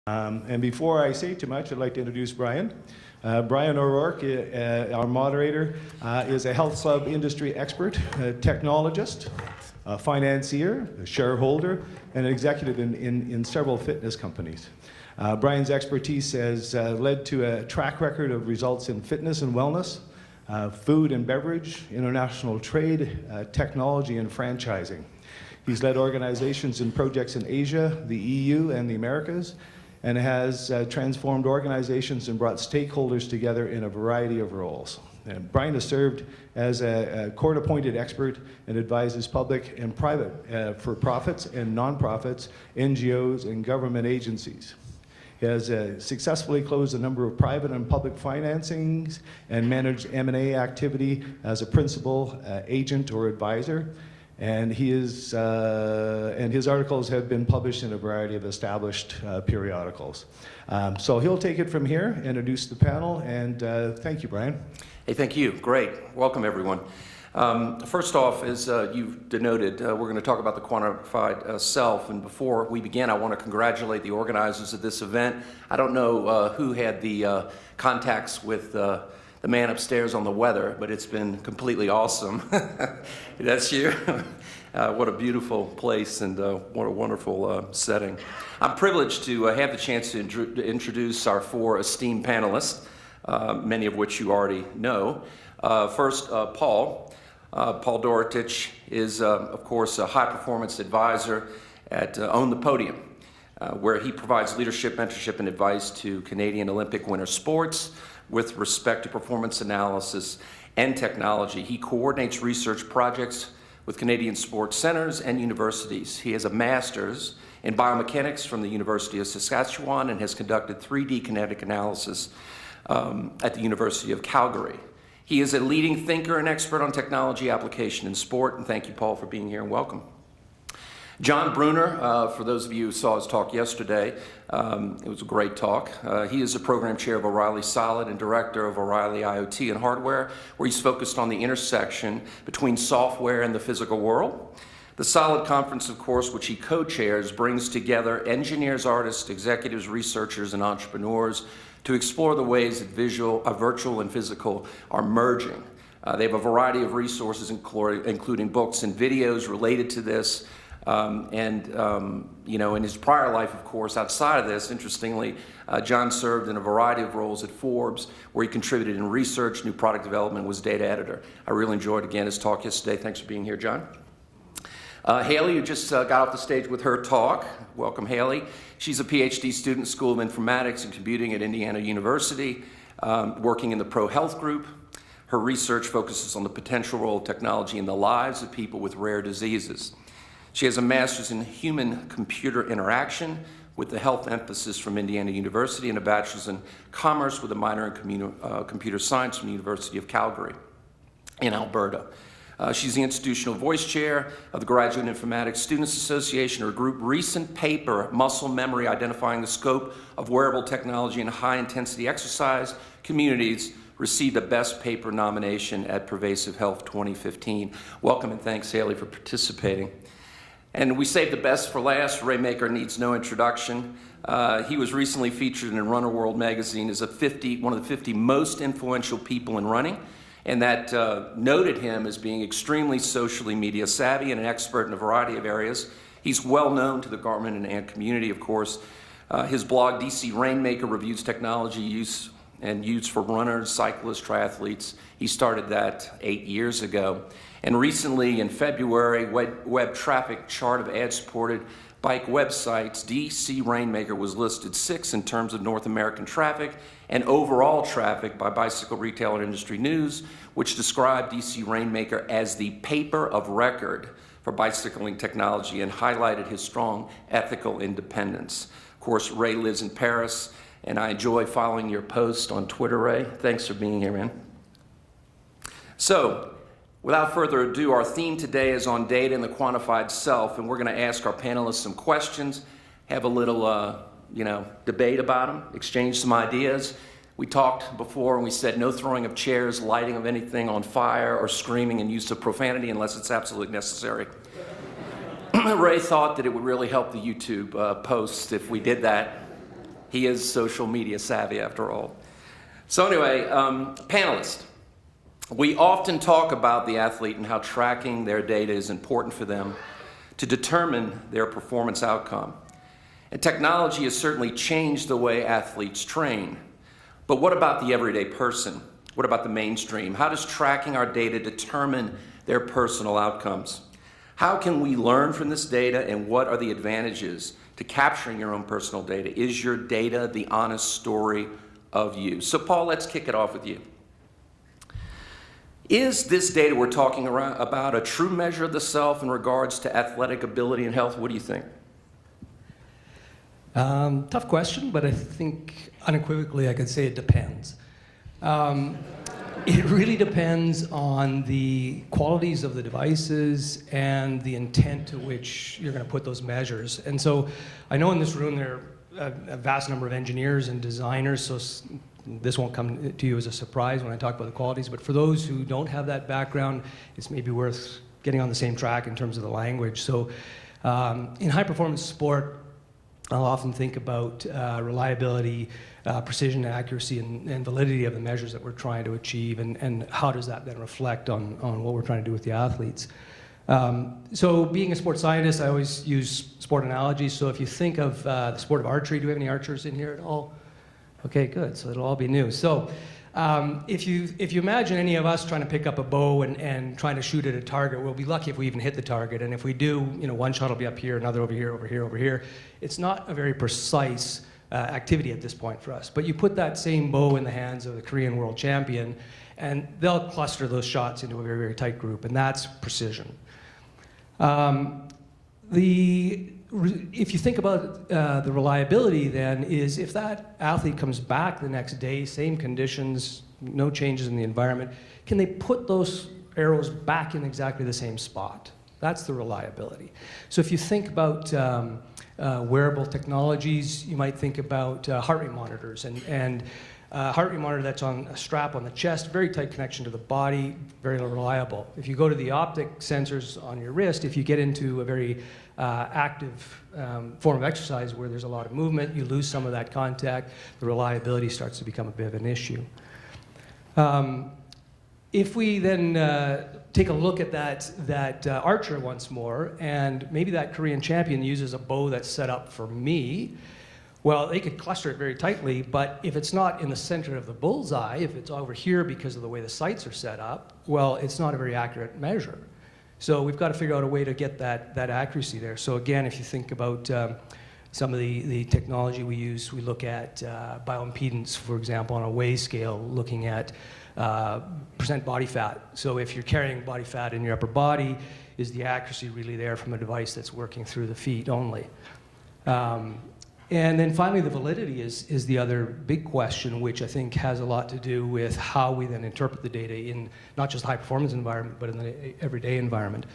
And before I say too much, I'd like to introduce Brian. Brian O'Rourke, our moderator, is a health sub industry expert, a technologist, a financier, a shareholder, and an executive in several fitness companies. Brian's expertise has led to a track record of results in fitness and wellness, food and beverage, international trade, technology, and franchising. He's led organizations and projects in Asia, the EU, and the Americas, and has transformed organizations and brought stakeholders together in a variety of roles. And Brian has served as a court-appointed expert and advises public and private for-profits and nonprofits, NGOs, and government agencies. He has successfully closed a number of private and public financings and managed M&A activity as a principal, agent, or advisor. And his articles have been published in a variety of established periodicals. So he'll take it from here, introduce the panel, and thank you, Brian. Hey, thank you. Great. Welcome, everyone. First off, as you've denoted, we're going to talk about the quantified self. And before we begin, I want to congratulate the organizers of this event. I don't know who had the contacts with the man upstairs on the weather, but it's been completely awesome. That's you. What a beautiful place and what a wonderful setting. I'm privileged to have the chance to introduce our four esteemed panelists, many of which you already know. First, Paul. Paul Dorotich is, of course, a high-performance advisor at Own the Podium, where he provides leadership, mentorship, and advice to Canadian Olympic winter sports with respect to performance analysis and technology. He coordinates research projects with Canadian sports centers and universities. He has a master's in biomechanics from the University of Saskatchewan and has conducted 3D kinetic analysis at the University of Calgary. He is a leading thinker and expert on technology application in sport, and thank you, Paul, for being here, and welcome. John Bruner, for those of you who saw his talk yesterday, it was a great talk. He is the program chair of O'Reilly Solid and director of O'Reilly IoT and Hardware, where he's focused on the intersection between software and the physical world. The Solid Conference, of course, which he co-chairs, brings together engineers, artists, executives, researchers, and entrepreneurs to explore the ways that virtual and physical are merging. They have a variety of resources, including books and videos related to this. You know, in his prior life, of course, outside of this, interestingly, John served in a variety of roles at Forbes, where he contributed in research, new product development, was data editor. I really enjoyed, again, his talk yesterday. Thanks for being here, John. Haley, who just got off the stage with her talk. Welcome, Haley. She's a PhD student, School of Informatics and Computing at Indiana University, working in the Pro Health Group. Her research focuses on the potential role of technology in the lives of people with rare diseases. She has a master's in human-computer interaction with the health emphasis from Indiana University and a bachelor's in commerce with a minor in computer science from the University of Calgary in Alberta. She's the institutional voice chair of the Graduate Informatics Students Association. Her group recent paper, Muscle Memory, Identifying the Scope of Wearable Technology in High-Intensity Exercise Communities, received a Best Paper nomination at Pervasive Health 2015. Welcome and thanks, Haley, for participating. And we saved the best for last. Ray Maker needs no introduction. He was recently featured in Runner World magazine as one of the 50 most influential people in running, and that noted him as being extremely socially media savvy and an expert in a variety of areas. He's well known to the Garmin and community, of course. His blog, DC Rainmaker, reviews technology use for runners, cyclists, triathletes. He started that 8 years ago. And recently, in February, web traffic chart of ad-supported bike websites, DC Rainmaker was listed 6th in terms of North American traffic and overall traffic by Bicycle Retailer Industry News, which described DC Rainmaker as the paper of record for bicycling technology and highlighted his strong ethical independence. Of course, Ray lives in Paris, and I enjoy following your posts on Twitter, Ray. Thanks for being here, man. So, without further ado, our theme today is on data and the quantified self, and we're going to ask our panelists some questions, have a little, debate about them, exchange some ideas. We talked before and we said no throwing of chairs, lighting of anything on fire, or screaming and use of profanity unless it's absolutely necessary. Ray thought that it would really help the YouTube posts if we did that. He is social media savvy, after all. So anyway, panelists. We often talk about the athlete and how tracking their data is important for them to determine their performance outcome. And technology has certainly changed the way athletes train. But what about the everyday person? What about the mainstream? How does tracking our data determine their personal outcomes? How can we learn from this data, and what are the advantages to capturing your own personal data? Is your data the honest story of you? So Paul, let's kick it off with you. Is this data we're talking about a true measure of the self in regards to athletic ability and health? What do you think? Tough question, but I think unequivocally I could say it depends. It really depends on the qualities of the devices and the intent to which you're going to put those measures. And so I know in this room there are a vast number of engineers and designers, so this won't come to you as a surprise when I talk about the qualities, but for those who don't have that background, it's maybe worth getting on the same track in terms of the language. So in high-performance sport, I'll often think about reliability, precision, accuracy, and validity of the measures that we're trying to achieve, and how does that then reflect on what we're trying to do with the athletes. So being a sports scientist, I always use sport analogies. So if you think of the sport of archery, do we have any archers in here at all? Okay, good. So it'll all be new. So if you imagine any of us trying to pick up a bow and trying to shoot at a target, we'll be lucky if we even hit the target. And if we do, one shot will be up here, another over here, over here, over here. It's not a very precise activity at this point for us. But you put that same bow in the hands of the Korean world champion, and they'll cluster those shots into a very, very tight group, and that's precision. If you think about the reliability then, is if that athlete comes back the next day, same conditions, no changes in the environment, can they put those arrows back in exactly the same spot? That's the reliability. So if you think about wearable technologies, you might think about heart rate monitors, and heart rate monitor that's on a strap on the chest, very tight connection to the body, very reliable. If you go to the optic sensors on your wrist, if you get into a very active form of exercise where there's a lot of movement, you lose some of that contact, the reliability starts to become a bit of an issue. If we then take a look at that archer once more, and maybe that Korean champion uses a bow that's set up for me, well, they could cluster it very tightly, but if it's not in the center of the bullseye, if it's over here because of the way the sights are set up, well, it's not a very accurate measure. So we've got to figure out a way to get that accuracy there. So again, if you think about some of the technology we use, we look at bioimpedance, for example, on a weigh scale, looking at percent body fat. So if you're carrying body fat in your upper body, is the accuracy really there from a device that's working through the feet only? And then finally, the validity is the other big question, which I think has a lot to do with how we then interpret the data in not just the high-performance environment, but in the everyday environment.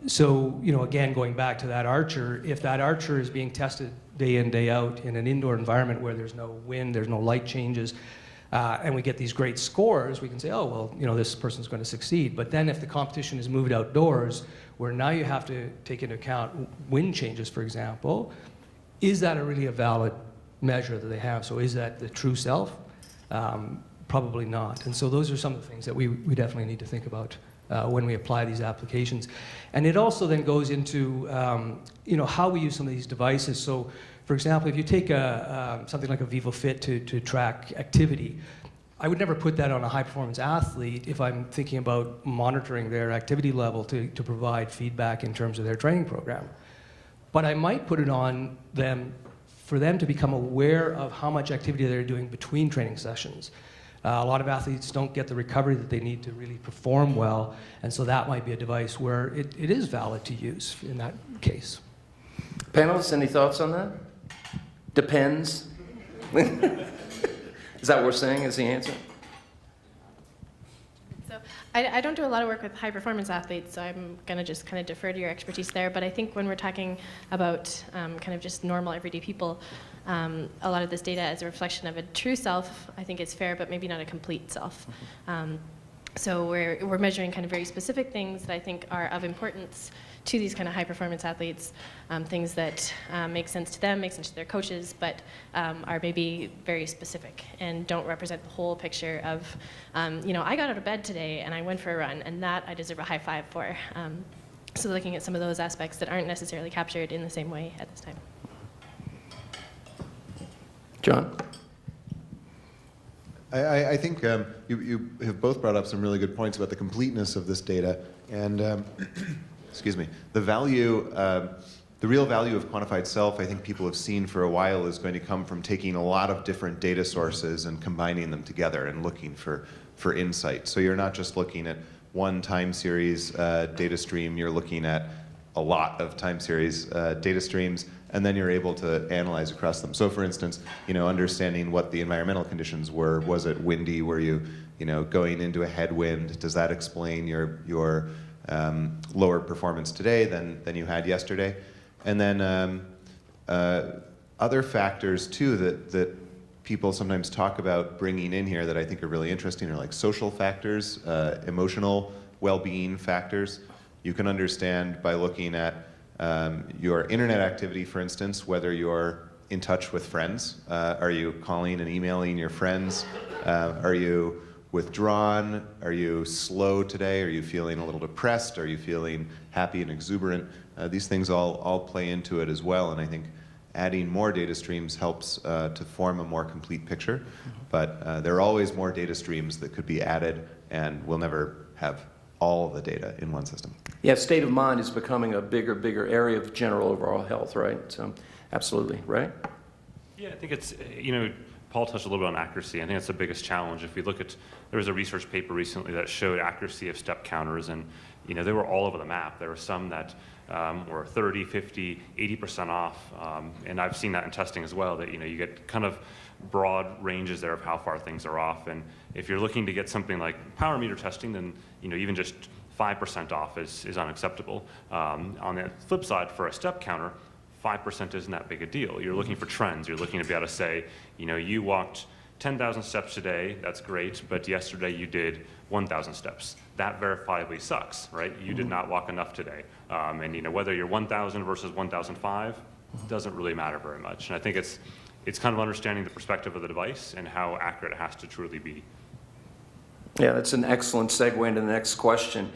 So, again, going back to that archer, if that archer is being tested day in, day out in an indoor environment where there's no wind, there's no light changes, and we get these great scores, we can say, oh, well, this person's going to succeed. But then if the competition is moved outdoors, where now you have to take into account wind changes, for example, is that really a valid measure that they have? So is that the true self? Probably not. And so those are some of the things that we definitely need to think about when we apply these applications. And it also then goes into how we use some of these devices. So for example, if you take something like a VivoFit to track activity, I would never put that on a high-performance athlete if I'm thinking about monitoring their activity level to provide feedback in terms of their training program. But I might put it on them for them to become aware of how much activity they're doing between training sessions. A lot of athletes don't get the recovery that they need to really perform well, and so that might be a device where it is valid to use in that case. Panelists, any thoughts on that? Depends. Is that what we're saying is the answer? I don't do a lot of work with high-performance athletes, so I'm going to just kind of defer to your expertise there. But I think when we're talking about kind of just normal, everyday people, a lot of this data as a reflection of a true self, I think is fair, but maybe not a complete self. So we're measuring kind of very specific things that I think are of importance to these kind of high-performance athletes, things that make sense to them, make sense to their coaches, but are maybe very specific and don't represent the whole picture of, I got out of bed today and I went for a run, and that I deserve a high five for. So looking at some of those aspects that aren't necessarily captured in the same way at this time. John? I think you have both brought up some really good points about the completeness of this data, and excuse me, the real value of quantified self, I think people have seen for a while, is going to come from taking a lot of different data sources and combining them together and looking for insight. So you're not just looking at one time series data stream, you're looking at a lot of time series data streams, and then you're able to analyze across them. So for instance, understanding what the environmental conditions were. Was it windy? Were you, going into a headwind? Does that explain your lower performance today than you had yesterday? And then other factors too that people sometimes talk about bringing in here that I think are really interesting are like social factors, emotional well-being factors. You can understand by looking at your internet activity, for instance, whether you're in touch with friends. Are you calling and emailing your friends? Are you withdrawn? Are you slow today? Are you feeling a little depressed? Are you feeling happy and exuberant? These things all play into it as well, and I think adding more data streams helps to form a more complete picture. But there are always more data streams that could be added, and we'll never have all the data in one system. Yeah, state of mind is becoming a bigger area of general overall health, right? So, absolutely, right? Yeah, I think it's, Paul touched a little bit on accuracy. I think that's the biggest challenge. If we look at, there was a research paper recently that showed accuracy of step counters, and they were all over the map. There were some that were 30, 50, 80% off, and I've seen that in testing as well, that you get kind of broad ranges there of how far things are off. And if you're looking to get something like power meter testing, then even just 5% off is unacceptable. On the flip side, for a step counter, 5% isn't that big a deal. You're looking for trends. You're looking to be able to say, you walked 10,000 steps today, that's great, but yesterday you did 1,000 steps. That verifiably sucks, right? You did not walk enough today. And whether you're 1,000 versus 1,005 doesn't really matter very much. And I think it's kind of understanding the perspective of the device and how accurate it has to truly be. Yeah, that's an excellent segue into the next question.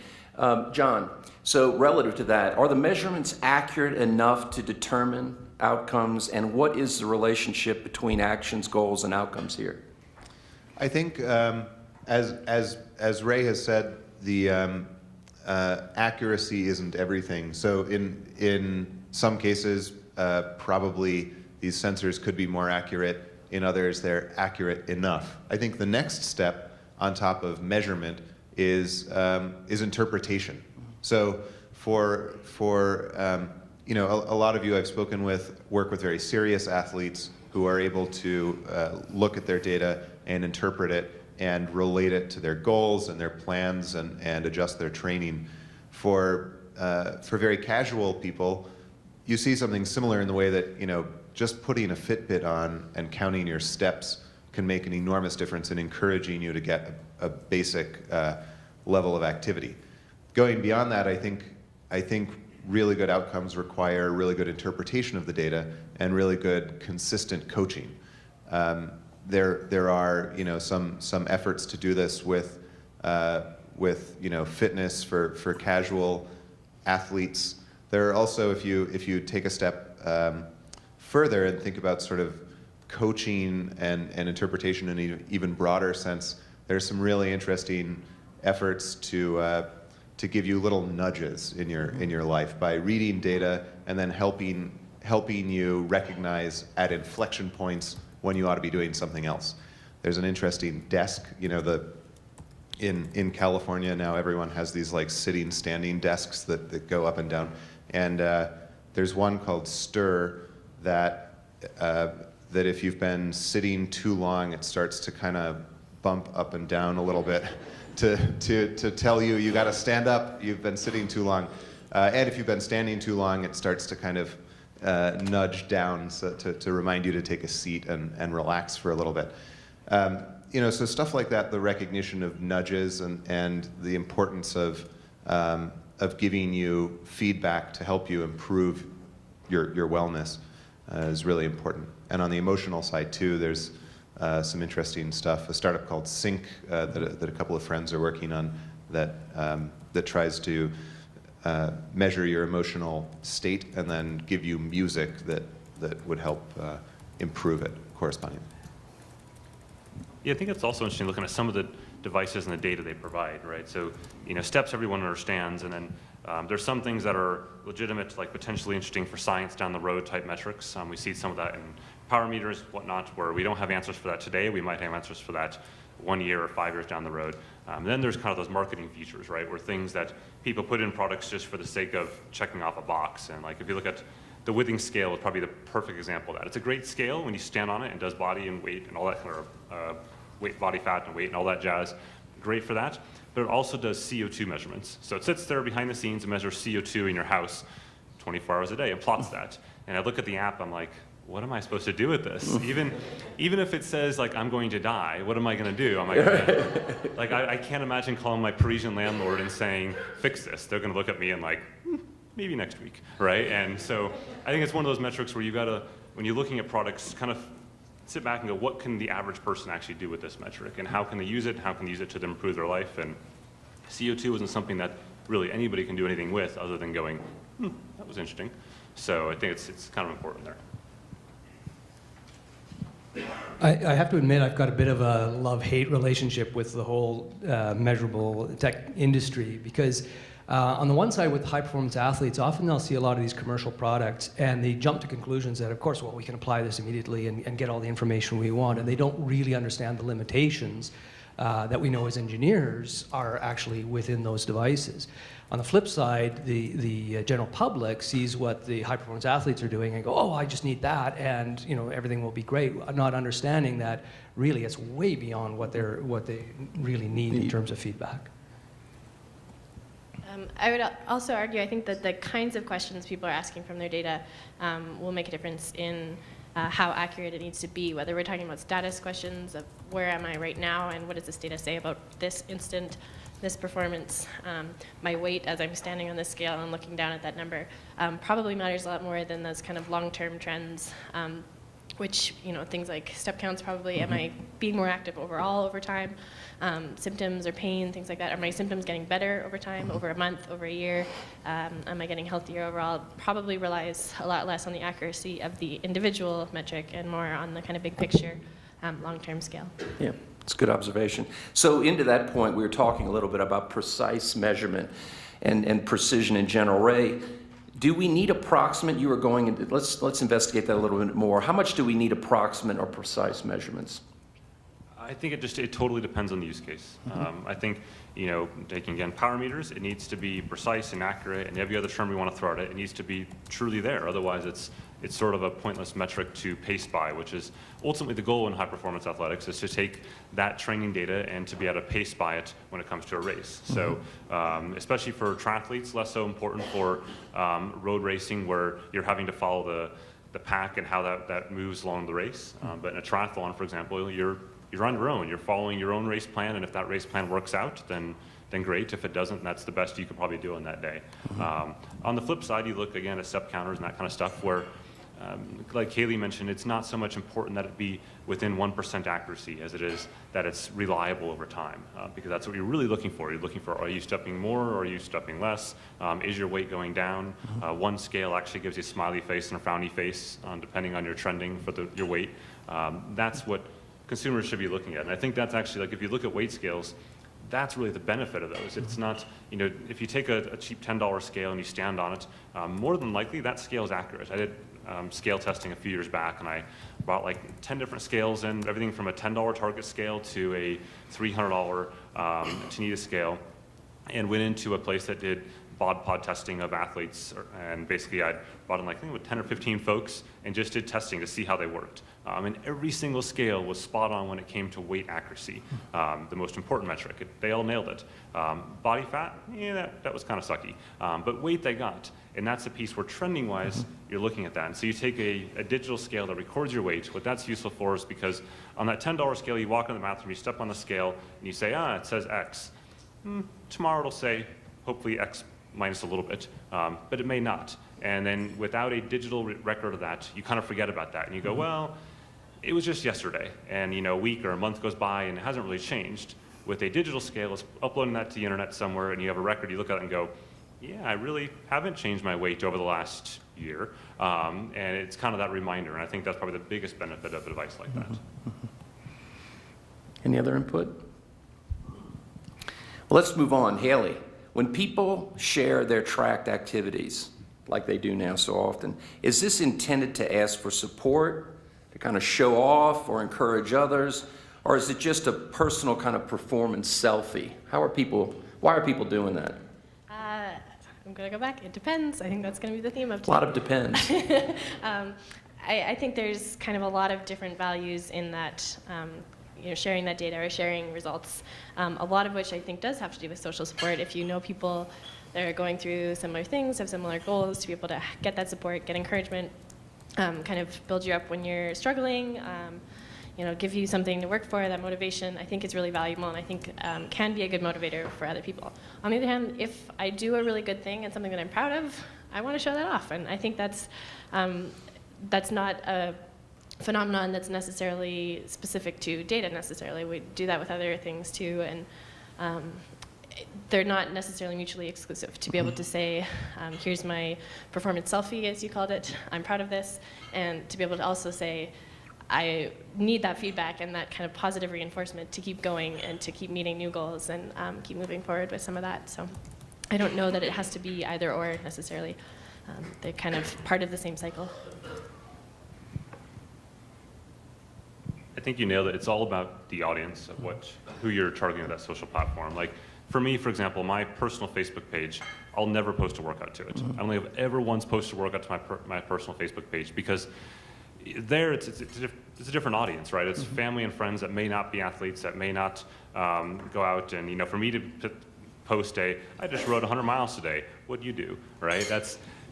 John, so relative to that, are the measurements accurate enough to determine outcomes, and what is the relationship between actions, goals, and outcomes here? I think, as Ray has said, the accuracy isn't everything. So in some cases, probably these sensors could be more accurate. In others, they're accurate enough. I think the next step on top of measurement is interpretation. So for a lot of you I've spoken with work with very serious athletes who are able to look at their data and interpret it and relate it to their goals and their plans and adjust their training. For very casual people, you see something similar in the way that just putting a Fitbit on and counting your steps can make an enormous difference in encouraging you to get a basic level of activity. Going beyond that, I think really good outcomes require really good interpretation of the data and really good consistent coaching. There are some efforts to do this with fitness for casual athletes. There are also, if you take a step further and think about sort of coaching and interpretation in an even broader sense, there's some really interesting efforts to give you little nudges in your life by reading data and then helping you recognize at inflection points when you ought to be doing something else. There's an interesting desk, in California now everyone has these like sitting, standing desks that go up and down, and there's one called Stir that if you've been sitting too long, it starts to kind of bump up and down a little bit to tell you got to stand up, you've been sitting too long. And if you've been standing too long, it starts to kind of nudge down to remind you to take a seat and relax for a little bit. So stuff like that, the recognition of nudges and the importance of of giving you feedback to help you improve your wellness is really important. And on the emotional side too, there's some interesting stuff. A startup called Sync that a couple of friends are working on that tries to measure your emotional state and then give you music that would help improve it correspondingly. Yeah, I think it's also interesting looking at some of the devices and the data they provide, right? So, steps everyone understands, and then there's some things that are legitimate, like potentially interesting for science down the road type metrics. We see some of that in power meters, whatnot, where we don't have answers for that today. We might have answers for that 1 year or 5 years down the road. Then there's kind of those marketing features, right, where things that people put in products just for the sake of checking off a box. And like if you look at the Withing scale, is probably the perfect example of that. It's a great scale when you stand on it and does body and weight and all that kind of weight, body fat and weight and all that jazz. Great for that. But it also does CO2 measurements. So it sits there behind the scenes and measures CO2 in your house 24 hours a day and plots that. And I look at the app, I'm like, what am I supposed to do with this? Even if it says like I'm going to die, what am I going to do? Like I can't imagine calling my Parisian landlord and saying, fix this. They're going to look at me and like, maybe next week, right? And so I think it's one of those metrics where you got to, when you're looking at products, kind of sit back and go, what can the average person actually do with this metric? And how can they use it? How can they use it to improve their life? And CO2 isn't something that really anybody can do anything with other than going, that was interesting. So I think it's kind of important there. I have to admit I've got a bit of a love-hate relationship with the whole measurable tech industry, because on the one side with high-performance athletes, often they'll see a lot of these commercial products and they jump to conclusions that, of course, well, we can apply this immediately and get all the information we want, and they don't really understand the limitations that we know as engineers are actually within those devices. On the flip side, the general public sees what the high-performance athletes are doing and go, oh, I just need that, and everything will be great, not understanding that really it's way beyond what they really need in terms of feedback. I would also argue, I think that the kinds of questions people are asking from their data will make a difference in how accurate it needs to be, whether we're talking about status questions of where am I right now and what does this data say about this instant, this performance, my weight as I'm standing on the scale and looking down at that number, probably matters a lot more than those kind of long-term trends, which, things like step counts probably, am I being more active overall over time, symptoms or pain, things like that. Are my symptoms getting better over time, over a month, over a year? Am I getting healthier overall? Probably relies a lot less on the accuracy of the individual metric and more on the kind of big picture, long-term scale. Yeah, it's a good observation. So into that point, we were talking a little bit about precise measurement and precision in general. Ray, do we need approximate, you were going into, let's investigate that a little bit more. How much do we need approximate or precise measurements? I think it totally depends on the use case. I think, taking again power meters, it needs to be precise and accurate, and every other term we want to throw at it, it needs to be truly there. Otherwise, it's sort of a pointless metric to pace by, which is ultimately the goal in high performance athletics, is to take that training data and to be able to pace by it when it comes to a race. So especially for triathletes, less so important for road racing, where you're having to follow the pack and how that moves along the race. But in a triathlon, for example, you're on your own. You're following your own race plan, and if that race plan works out, then great. If it doesn't, that's the best you could probably do on that day. On the flip side, you look again at step counters and that kind of stuff where, like Kaylee mentioned, it's not so much important that it be within 1% accuracy as it is that it's reliable over time, because that's what you're really looking for. You're looking for, are you stepping more or are you stepping less? Is your weight going down? One scale actually gives you a smiley face and a frowny face, depending on your trending for your weight. That's what consumers should be looking at. And I think that's actually, like, if you look at weight scales, that's really the benefit of those. It's not, if you take a cheap $10 scale and you stand on it, more than likely that scale is accurate. I did scale testing a few years back, and I bought like 10 different scales, and everything from a $10 target scale to a $300 Tanita scale, and went into a place that did bod pod testing of athletes, and basically I brought in like, I think, with 10 or 15 folks and just did testing to see how they worked. And every single scale was spot on when it came to weight accuracy, the most important metric. They all nailed it. Body fat, that was kind of sucky. But weight they got. And that's the piece where trending-wise, you're looking at that. And so you take a digital scale that records your weight. What that's useful for is because on that $10 scale, you walk in the bathroom, you step on the scale, and you say, it says X. Tomorrow it'll say, hopefully, X minus a little bit, but it may not. And then without a digital record of that, you kind of forget about that, and you go, well, it was just yesterday, and a week or a month goes by and it hasn't really changed. With a digital scale, it's uploading that to the internet somewhere, and you have a record, you look at it and go, yeah, I really haven't changed my weight over the last year, and it's kind of that reminder, and I think that's probably the biggest benefit of a device like that. Any other input? Well, let's move on. Haley, when people share their tracked activities, like they do now so often, is this intended to ask for support, to kind of show off or encourage others, or is it just a personal kind of performance selfie? Why are people doing that? I'm going to go back. It depends. I think that's going to be the theme of A lot of depends. I think there's kind of a lot of different values in that, sharing that data or sharing results, a lot of which I think does have to do with social support. If you know people that are going through similar things, have similar goals, to be able to get that support, get encouragement, kind of build you up when you're struggling, give you something to work for, that motivation, I think is really valuable, and I think can be a good motivator for other people. On the other hand, if I do a really good thing and something that I'm proud of, I want to show that off, and I think that's not a phenomenon that's necessarily specific to data necessarily. We do that with other things too, and they're not necessarily mutually exclusive. To be able to say, here's my performance selfie, as you called it, I'm proud of this, and to be able to also say, I need that feedback and that kind of positive reinforcement to keep going and to keep meeting new goals and keep moving forward with some of that. So I don't know that it has to be either or necessarily. They're kind of part of the same cycle. I think you nailed it. It's all about the audience of who you're targeting with that social platform. Like for me, for example, my personal Facebook page, I'll never post a workout to it. I only have ever once posted a workout to my personal Facebook page because there it's a different audience, right? It's family and friends that may not be athletes, that may not go out and, for me to post I just rode 100 miles today. What do you do, right?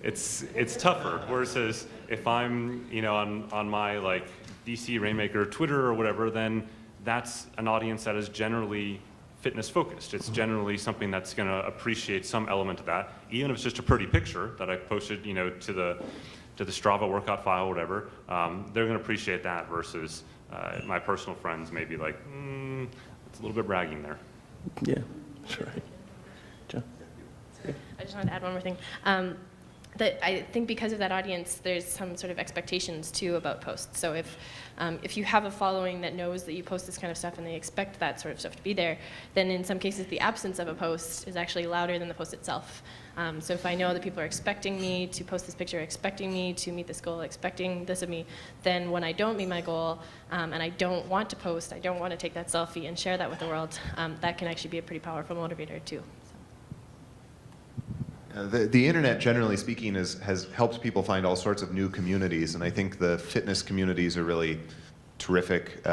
It's tougher. Whereas if I'm, on my like DC Rainmaker Twitter or whatever, then that's an audience that is generally fitness focused. It's generally something that's going to appreciate some element of that, even if it's just a pretty picture that I posted, to the Strava workout file or whatever. They're going to appreciate that versus my personal friends maybe like, it's a little bit bragging there. Yeah, that's right. John? I just wanted to add one more thing. That I think because of that audience, there's some sort of expectations too about posts. So if you have a following that knows that you post this kind of stuff and they expect that sort of stuff to be there, then in some cases the absence of a post is actually louder than the post itself. So if I know that people are expecting me to post this picture, expecting me to meet this goal, expecting this of me, then when I don't meet my goal and I don't want to post, I don't want to take that selfie and share that with the world, that can actually be a pretty powerful motivator too. The internet, generally speaking, has helped people find all sorts of new communities, and I think the fitness communities are really terrific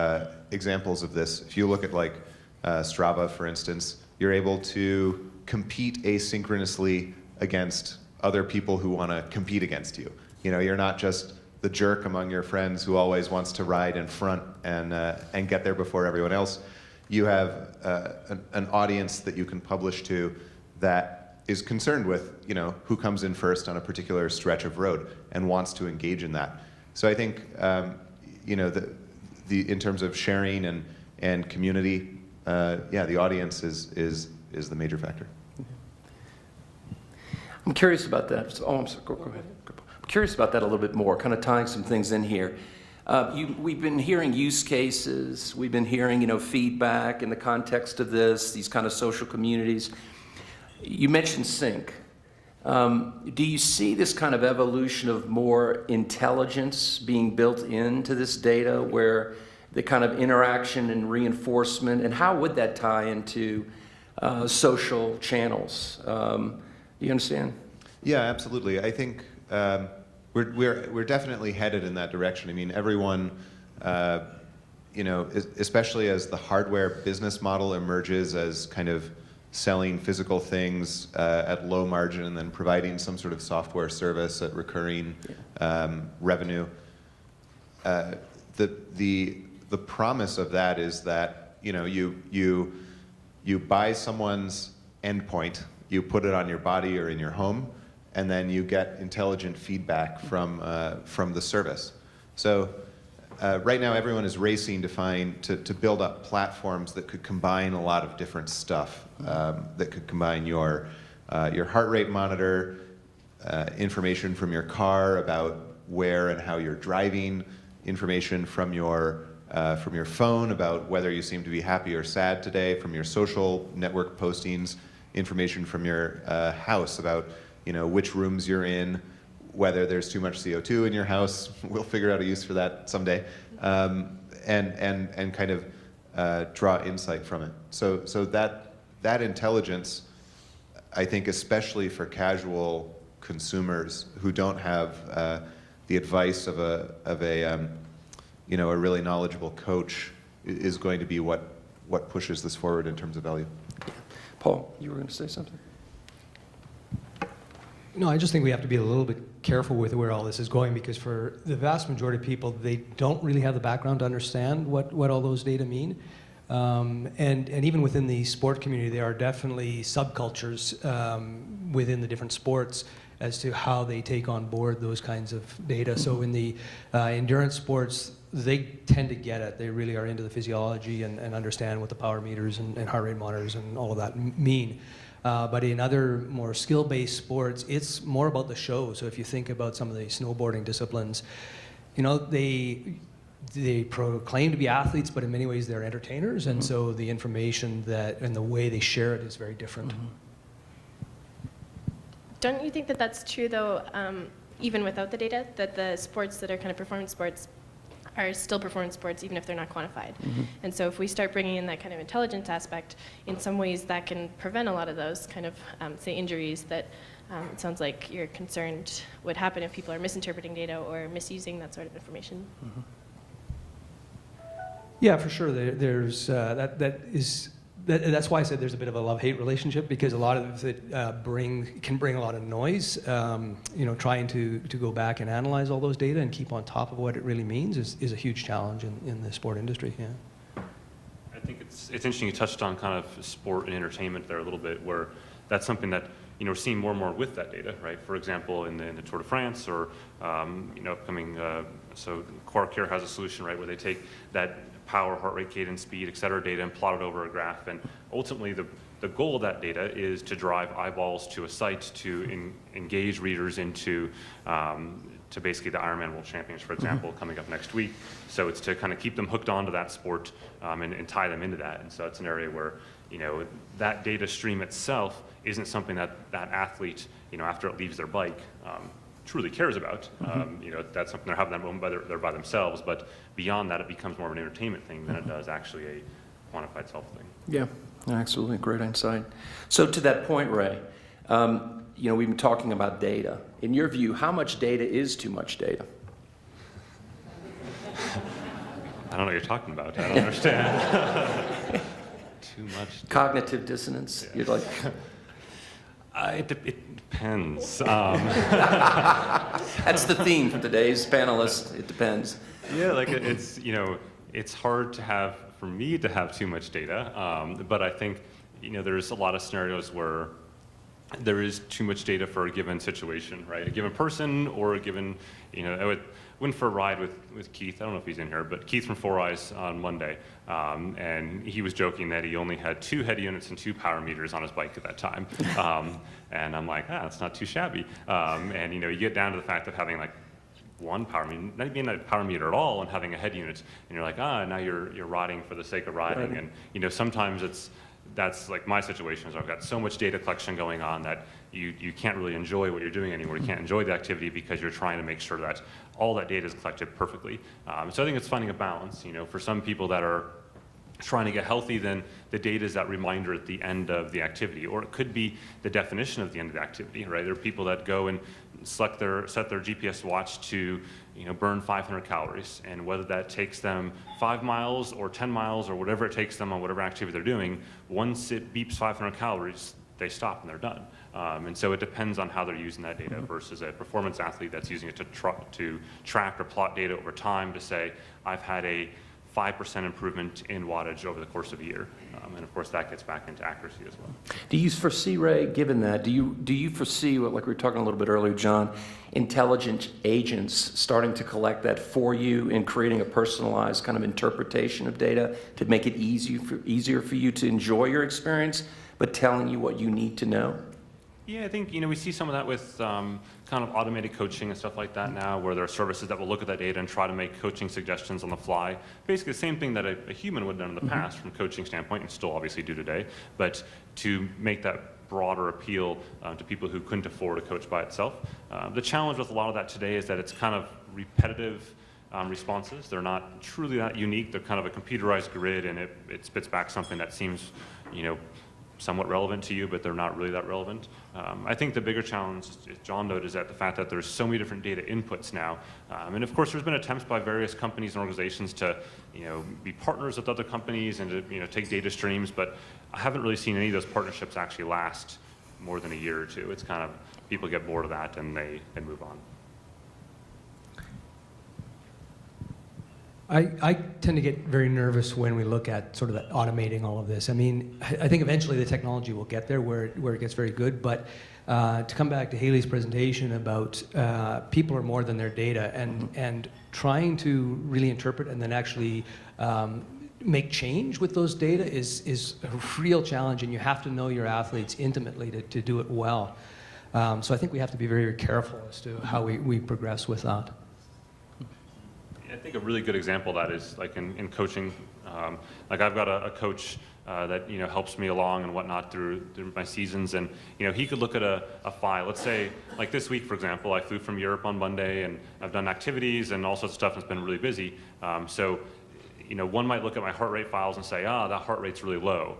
examples of this. If you look at like Strava, for instance, you're able to compete asynchronously against other people who want to compete against you. You're not just the jerk among your friends who always wants to ride in front and get there before everyone else. You have an audience that you can publish to that is concerned with, who comes in first on a particular stretch of road and wants to engage in that. So I think, in terms of sharing and community, the audience is the major factor. I'm curious about that. I'm sorry. Go ahead. I'm curious about that a little bit more, kind of tying some things in here. We've been hearing use cases. We've been hearing, feedback in the context of these kind of social communities. You mentioned sync. Do you see this kind of evolution of more intelligence being built into this data where the kind of interaction and reinforcement, and how would that tie into social channels? Do you understand? Yeah, absolutely. I think we're definitely headed in that direction. I mean, everyone, especially as the hardware business model emerges as kind of selling physical things at low margin and then providing some sort of software service at recurring revenue. The promise of that is that you buy someone's endpoint you put it on your body or in your home, and then you get intelligent feedback from the service. So right now everyone is racing to build up platforms that could combine a lot of different stuff, that could combine your heart rate monitor, information from your car about where and how you're driving, information from your phone about whether you seem to be happy or sad today, from your social network postings, information from your house about which rooms you're in, whether there's too much CO2 in your house. We'll figure out a use for that someday, and kind of draw insight from it. So that intelligence, I think, especially for casual consumers who don't have the advice of a really knowledgeable coach, is going to be what pushes this forward in terms of value. Paul, you were going to say something? No, I just think we have to be a little bit careful with where all this is going, because for the vast majority of people, they don't really have the background to understand what all those data mean. And even within the sport community, there are definitely subcultures within the different sports as to how they take on board those kinds of data. So in the endurance sports, they tend to get it. They really are into the physiology and understand what the power meters and heart rate monitors and all of that mean. But in other more skill-based sports, it's more about the show. So if you think about some of the snowboarding disciplines, they proclaim to be athletes, but in many ways they're entertainers, and so the information and the way they share it is very different. Don't you think that that's true, though, even without the data, that the sports that are kind of performance sports are still performance sports, even if they're not quantified? And so if we start bringing in that kind of intelligence aspect, in some ways that can prevent a lot of those kind of, say, injuries that it sounds like you're concerned would happen if people are misinterpreting data or misusing that sort of information. Yeah, for sure. There's that's why I said there's a bit of a love-hate relationship, because a lot of it can bring a lot of noise. Trying to go back and analyze all those data and keep on top of what it really means is a huge challenge in the sport industry. Yeah. I think it's interesting you touched on kind of sport and entertainment there a little bit, where that's something that we're seeing more and more with that data, right? For example, in the Tour de France or upcoming, so Quark here has a solution, right, where they take that power, heart rate, cadence, speed, et cetera, data and plot it over a graph. And ultimately, the goal of that data is to drive eyeballs to a site to engage readers into to basically the Ironman World Championships, for example, coming up next week. So it's to kind of keep them hooked onto that sport and tie them into that. And so it's an area where that data stream itself isn't something that athlete, after it leaves their bike, truly cares about. That's something they're having that moment they're by themselves, but beyond that, it becomes more of an entertainment thing than it does actually a quantified self thing. Yeah, absolutely, great insight. So to that point, Ray, we've been talking about data. In your view, how much data is too much data? I don't know what you're talking about. I don't understand. Too much data. Cognitive dissonance. Yeah. You'd like. It depends. That's the theme for today's panelist. It depends. Yeah, it's hard for me to have too much data, but I think there's a lot of scenarios where there is too much data for a given situation, right? A given person or a given, I went for a ride with Keith. I don't know if he's in here, but Keith from Four Eyes on Monday, and he was joking that he only had 2 head units and 2 power meters on his bike at that time. And I'm like, that's not too shabby. And you get down to the fact of having like 1 power meter, not even a power meter at all, and having a head unit, and you're like, now you're riding for the sake of riding. Right. And sometimes that's like my situation is I've got so much data collection going on that you can't really enjoy what you're doing anymore. You can't enjoy the activity because you're trying to make sure that all that data is collected perfectly. So I think it's finding a balance. For some people that are trying to get healthy, then the data is that reminder at the end of the activity, or it could be the definition of the end of the activity, right? There are people that go and set their GPS watch to burn 500 calories, and whether that takes them 5 miles or 10 miles or whatever it takes them on whatever activity they're doing, once it beeps 500 calories, they stop and they're done. And so it depends on how they're using that data versus a performance athlete that's using it to track or plot data over time to say, I've had a 5% improvement in wattage over the course of a year. And of course, that gets back into accuracy as well. Do you foresee, Ray, given that, do you foresee, like we were talking a little bit earlier, John, intelligent agents starting to collect that for you and creating a personalized kind of interpretation of data to make it easier for you to enjoy your experience, but telling you what you need to know? Yeah, I think we see some of that with kind of automated coaching and stuff like that now, where there are services that will look at that data and try to make coaching suggestions on the fly. Basically the same thing that a human would have done in the past from a coaching standpoint, and still obviously do today, but to make that broader appeal to people who couldn't afford a coach by itself. The challenge with a lot of that today is that it's kind of repetitive responses. They're not truly that unique. They're kind of a computerized grid, and it spits back something that seems, somewhat relevant to you, but they're not really that relevant. I think the bigger challenge, as John noted, is that the fact that there's so many different data inputs now. And of course, there's been attempts by various companies and organizations to, be partners with other companies and to, take data streams, but I haven't really seen any of those partnerships actually last more than a year or two. It's kind of, people get bored of that and they move on. I tend to get very nervous when we look at sort of automating all of this. I mean, I think eventually the technology will get there where it gets very good, but to come back to Haley's presentation about people are more than their data, and trying to really interpret and then actually make change with those data is a real challenge, and you have to know your athletes intimately to do it well. So I think we have to be very, very careful as to how we progress with that. I think a really good example of that is like in coaching. Like I've got a coach that helps me along and whatnot through my seasons, and he could look at a file. Let's say like this week, for example, I flew from Europe on Monday, and I've done activities and all sorts of stuff, and it's been really busy. So one might look at my heart rate files and say, that heart rate's really low.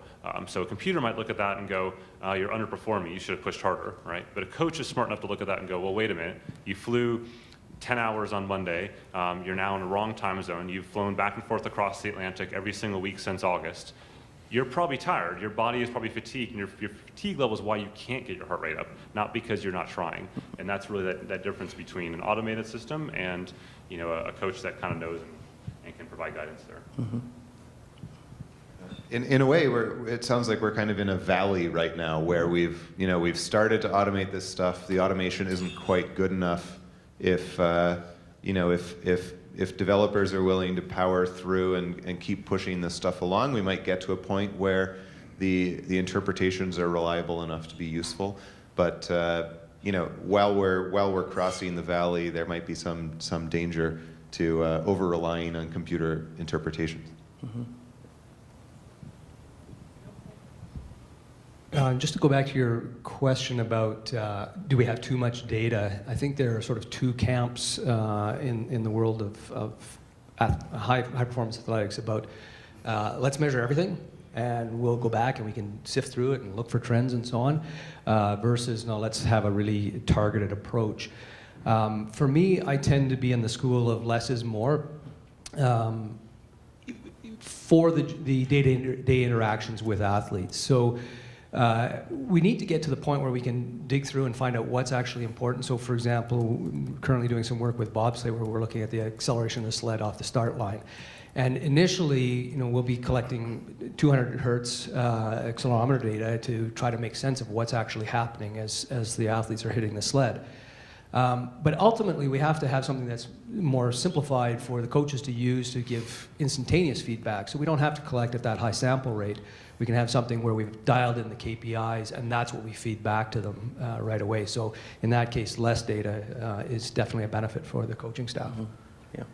So a computer might look at that and go, you're underperforming, you should have pushed harder, right? But a coach is smart enough to look at that and go, well, wait a minute, you flew 10 hours on Monday, you're now in the wrong time zone, you've flown back and forth across the Atlantic every single week since August. You're probably tired, your body is probably fatigued, and your fatigue level is why you can't get your heart rate up, not because you're not trying. And that's really that difference between an automated system and a coach that kind of knows and can provide guidance there. Mm-hmm. In a way, it sounds like we're kind of in a valley right now where we've started to automate this stuff. The automation isn't quite good enough. If developers are willing to power through and keep pushing this stuff along, we might get to a point where the interpretations are reliable enough to be useful. But while we're crossing the valley, there might be some danger to over relying on computer interpretations. Mm-hmm. Just to go back to your question about do we have too much data, I think there are sort of two camps in the world of high performance athletics about let's measure everything and we'll go back and we can sift through it and look for trends and so on, versus no, let's have a really targeted approach. For me, I tend to be in the school of less is more. For the day-to-day interactions with athletes. So we need to get to the point where we can dig through and find out what's actually important. So for example, we're currently doing some work with bobsleigh where we're looking at the acceleration of the sled off the start line. And initially, we'll be collecting 200 hertz accelerometer data to try to make sense of what's actually happening as the athletes are hitting the sled. But ultimately, we have to have something that's more simplified for the coaches to use to give instantaneous feedback. So we don't have to collect at that high sample rate. We can have something where we've dialed in the KPIs, and that's what we feed back to them right away. So in that case, less data is definitely a benefit for the coaching staff. Mm-hmm. Yeah.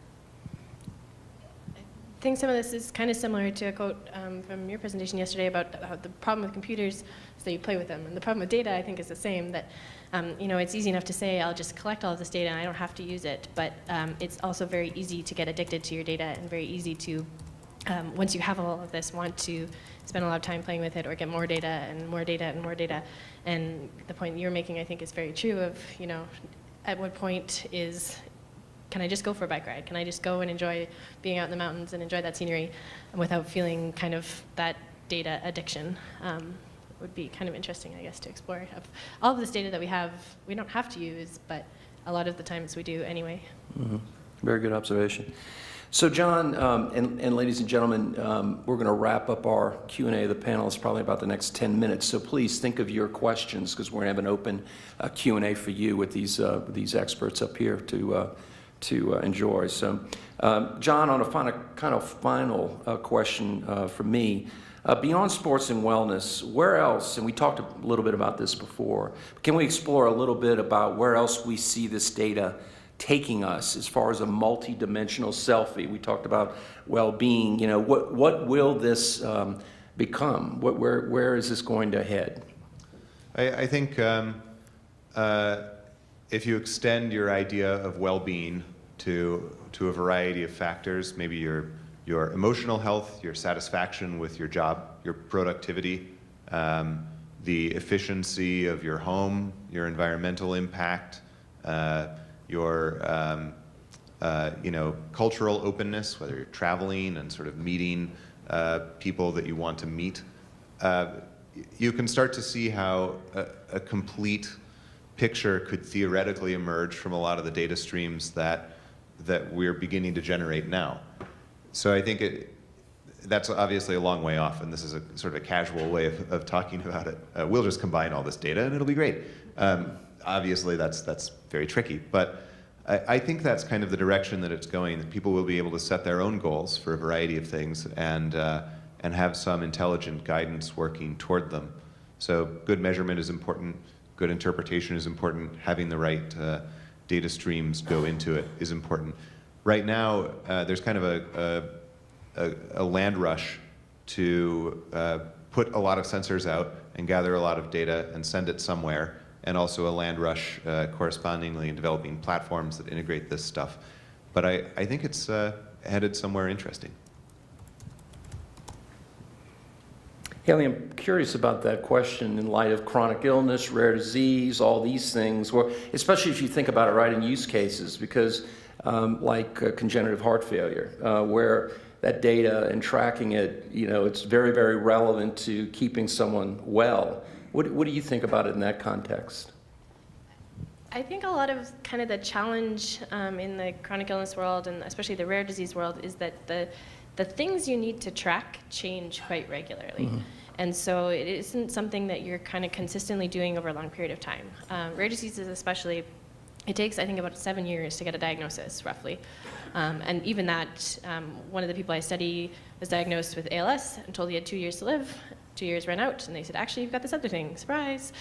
I think some of this is kind of similar to a quote from your presentation yesterday about how the problem with computers is that you play with them. And the problem with data, I think, is the same, that it's easy enough to say, I'll just collect all of this data and I don't have to use it. But it's also very easy to get addicted to your data and very easy to, once you have all of this, want to spend a lot of time playing with it or get more data and more data and more data. And the point you're making, I think, is very true of, at what point can I just go for a bike ride? Can I just go and enjoy being out in the mountains and enjoy that scenery without feeling kind of that data addiction? Would be kind of interesting, I guess, to explore. All of this data that we don't have to use, but a lot of the times we do anyway. Mm-hmm. Very good observation. So John, and ladies and gentlemen, we're going to wrap up our Q&A of the panelists probably about the next 10 minutes. So please think of your questions, because we're going to have an open Q&A for you with these experts up here to enjoy. So John, on a final question for me, beyond sports and wellness, where else, and we talked a little bit about this before, can we explore a little bit about where else we see this data taking us as far as a multi-dimensional selfie? We talked about well-being. You know, what will this become? Where is this going to head? I think if you extend your idea of well-being to a variety of factors, maybe your emotional health, your satisfaction with your job, your productivity, the efficiency of your home, your environmental impact, your cultural openness, whether you're traveling and sort of meeting people that you want to meet, you can start to see how a complete picture could theoretically emerge from a lot of the data streams that we're beginning to generate now. So I think that's obviously a long way off, and this is a sort of a casual way of talking about it. We'll just combine all this data and it'll be great. Obviously that's very tricky, but I think that's kind of the direction that it's going, that people will be able to set their own goals for a variety of things and have some intelligent guidance working toward them. So good measurement is important, good interpretation is important, having the right data streams go into it is important. Right now, there's kind of a land rush to put a lot of sensors out and gather a lot of data and send it somewhere, and also a land rush correspondingly in developing platforms that integrate this stuff. But I think it's headed somewhere interesting. Haley, I'm curious about that question in light of chronic illness, rare disease, all these things, especially if you think about it right in use cases, because like congenital heart failure, where that data and tracking it, it's very, very relevant to keeping someone well. What do you think about it in that context? I think a lot of kind of the challenge in the chronic illness world, and especially the rare disease world, is that the things you need to track change quite regularly. Mm-hmm. And so it isn't something that you're kind of consistently doing over a long period of time. Rare diseases especially, it takes, I think, about 7 years to get a diagnosis, roughly. And even that, one of the people I study was diagnosed with ALS and told he had 2 years to live. 2 years ran out, and they said, actually, you've got this other thing, surprise.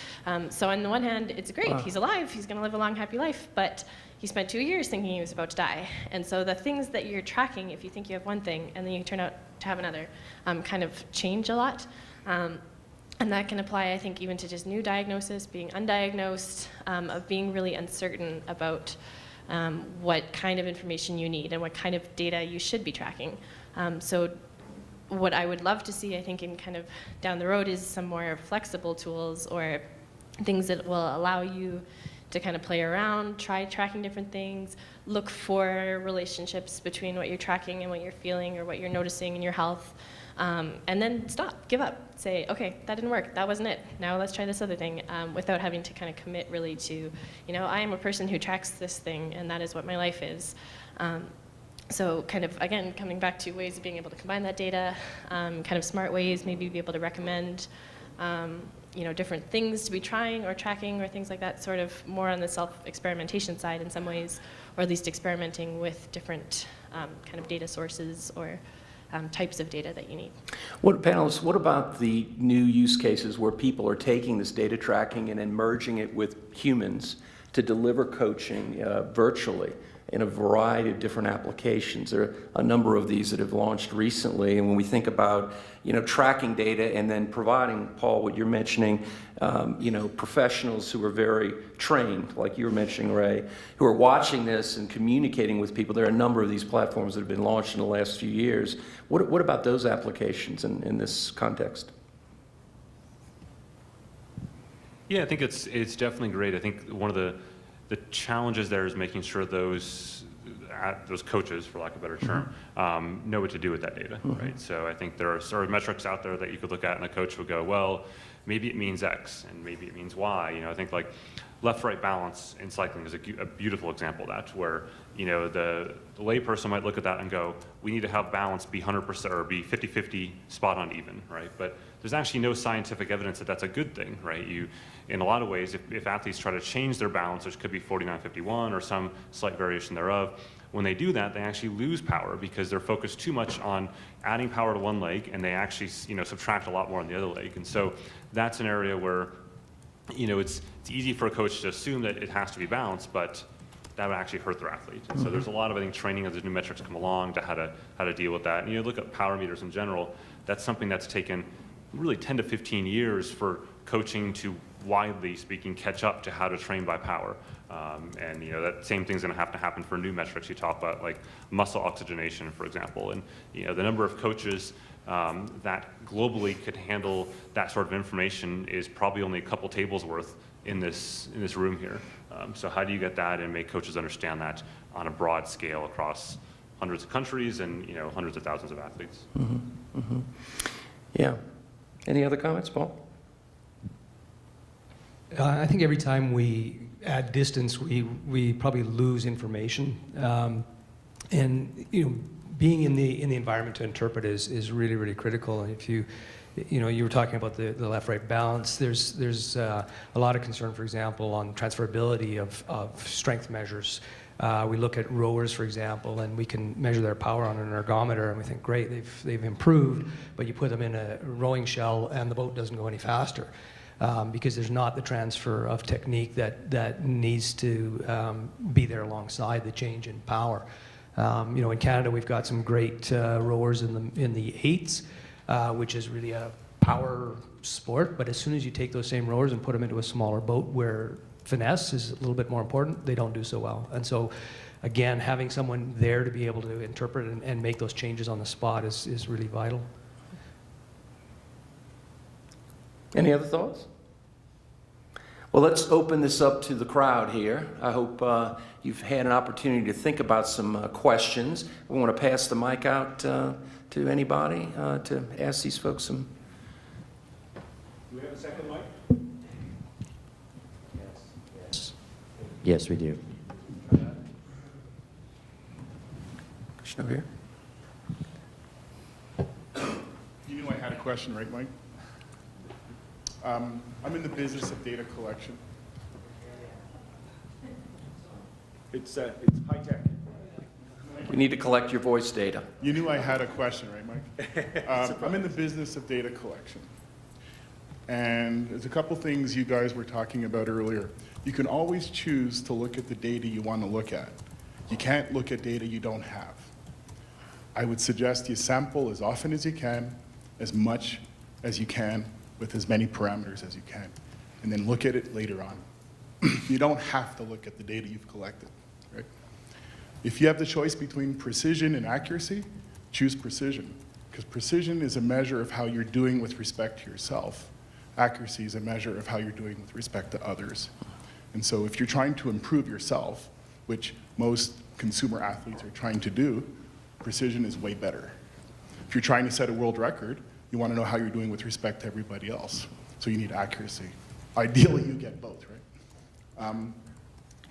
So on the one hand, it's great, he's alive, he's gonna live a long, happy life, but he spent 2 years thinking he was about to die. And so the things that you're tracking, if you think you have one thing, and then you turn out to have another, kind of change a lot. And that can apply, I think, even to just new diagnosis, being undiagnosed, of being really uncertain about what kind of information you need and what kind of data you should be tracking. So what I would love to see, I think, in kind of down the road is some more flexible tools or things that will allow you to kind of play around, try tracking different things, look for relationships between what you're tracking and what you're feeling or what you're noticing in your health, and then stop, give up, say, okay, that didn't work, that wasn't it, now let's try this other thing, without having to kind of commit really to, I am a person who tracks this thing and that is what my life is. So kind of, again, coming back to ways of being able to combine that data, kind of smart ways, maybe be able to recommend different things to be trying or tracking or things like that, sort of more on the self-experimentation side in some ways, or at least experimenting with different kind of data sources or types of data that you need. Panelists, what about the new use cases where people are taking this data tracking and then merging it with humans to deliver coaching virtually in a variety of different applications? There are a number of these that have launched recently, and when we think about tracking data and then providing, Paul, what you're mentioning, professionals who are very trained, like you were mentioning, Ray, who are watching this and communicating with people. There are a number of these platforms that have been launched in the last few years. What about those applications in this context? Yeah, I think it's definitely great. I think one of the challenges there is making sure those coaches, for lack of a better term, know what to do with that data, right? So I think there are sort of metrics out there that you could look at, and a coach would go, well, maybe it means X, and maybe it means Y. I think like left-right balance in cycling is a beautiful example of that, where the layperson might look at that and go, we need to have balance be 100% or be 50-50 spot on even, right? But there's actually no scientific evidence that that's a good thing, right? In a lot of ways, if athletes try to change their balance, which could be 49-51 or some slight variation thereof, when they do that, they actually lose power because they're focused too much on adding power to one leg, and they actually subtract a lot more on the other leg. And so that's an area where it's easy for a coach to assume that it has to be balanced, but that would actually hurt their athlete. And so there's a lot of, I think, training as the new metrics come along to how to deal with that. And look at power meters in general, that's something that's taken really 10 to 15 years for coaching to, widely speaking, catch up to how to train by power. And that same thing's going to have to happen for new metrics. You talk about like muscle oxygenation, for example, and the number of coaches that globally could handle that sort of information is probably only a couple tables worth in this room here. So how do you get that and make coaches understand that on a broad scale across hundreds of countries and hundreds of thousands of athletes? Mm-hmm. Mm-hmm. Yeah. Any other comments, Paul? I think every time we add distance, we probably lose information, and being in the environment to interpret is really, really critical. And if you were talking about the left-right balance. There's a lot of concern, for example, on transferability of strength measures. We look at rowers, for example, and we can measure their power on an ergometer, and we think, great, they've improved, but you put them in a rowing shell, and the boat doesn't go any faster. Because there's not the transfer of technique that needs to be there alongside the change in power. In Canada, we've got some great rowers in the eights, which is really a power sport. But as soon as you take those same rowers and put them into a smaller boat where finesse is a little bit more important, they don't do so well. And so, again, having someone there to be able to interpret and make those changes on the spot is really vital. Any other thoughts? Well, let's open this up to the crowd here. I hope you've had an opportunity to think about some questions. We want to pass the mic out to anybody to ask these folks some. Do we have a second mic? Yes, we do. Question over here. You knew I had a question, right, Mike? I'm in the business of data collection. It's high tech. We need to collect your voice data. You knew I had a question, right, Mike? I'm in the business of data collection. And there's a couple things you guys were talking about earlier. You can always choose to look at the data you want to look at. You can't look at data you don't have. I would suggest you sample as often as you can, as much as you can, with as many parameters as you can, and then look at it later on. You don't have to look at the data you've collected, right? If you have the choice between precision and accuracy, choose precision, because precision is a measure of how you're doing with respect to yourself. Accuracy is a measure of how you're doing with respect to others. And so if you're trying to improve yourself, which most consumer athletes are trying to do, precision is way better. If you're trying to set a world record, you want to know how you're doing with respect to everybody else. So you need accuracy. Ideally, you get both, right?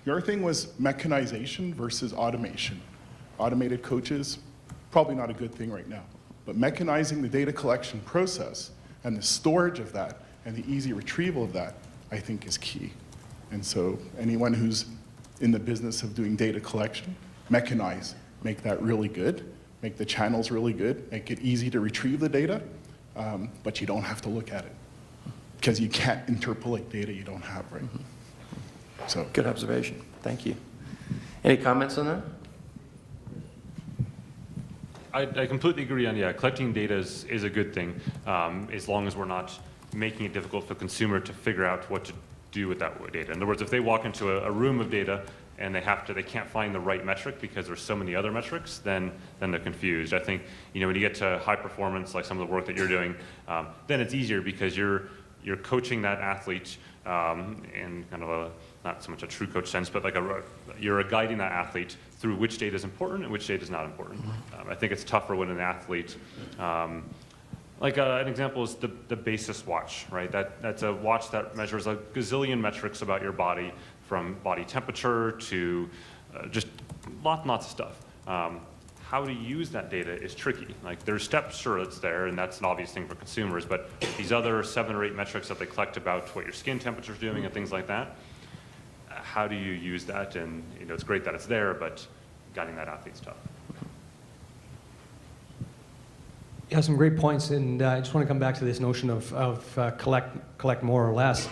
The other thing was mechanization versus automation. Automated coaches, probably not a good thing right now. But mechanizing the data collection process and the storage of that and the easy retrieval of that, I think is key. And so anyone who's in the business of doing data collection, mechanize, make that really good, make the channels really good, make it easy to retrieve the data, but you don't have to look at it because you can't interpolate data you don't have, right? So Good observation. Thank you. Any comments on that? I completely agree on, collecting data is a good thing, as long as we're not making it difficult for the consumer to figure out what to do with that data. In other words, if they walk into a room of data and they can't find the right metric because there's so many other metrics, then they're confused. I think, when you get to high performance, like some of the work that you're doing, then it's easier because you're coaching that athlete in kind of not so much a true coach sense, but like you're guiding that athlete through which data is important and which data is not important. I think it's tougher when an athlete Like an example is the Basis watch, right? That's a watch that measures a gazillion metrics about your body, from body temperature to just lots and lots of stuff. How to use that data is tricky. Like there's steps, sure, it's there, and that's an obvious thing for consumers, but these other 7 or 8 metrics that they collect about what your skin temperature is doing and things like that, how do you use that? And it's great that it's there, but guiding that athlete's tough. Yeah, some great points, and I just want to come back to this notion of collect more or less.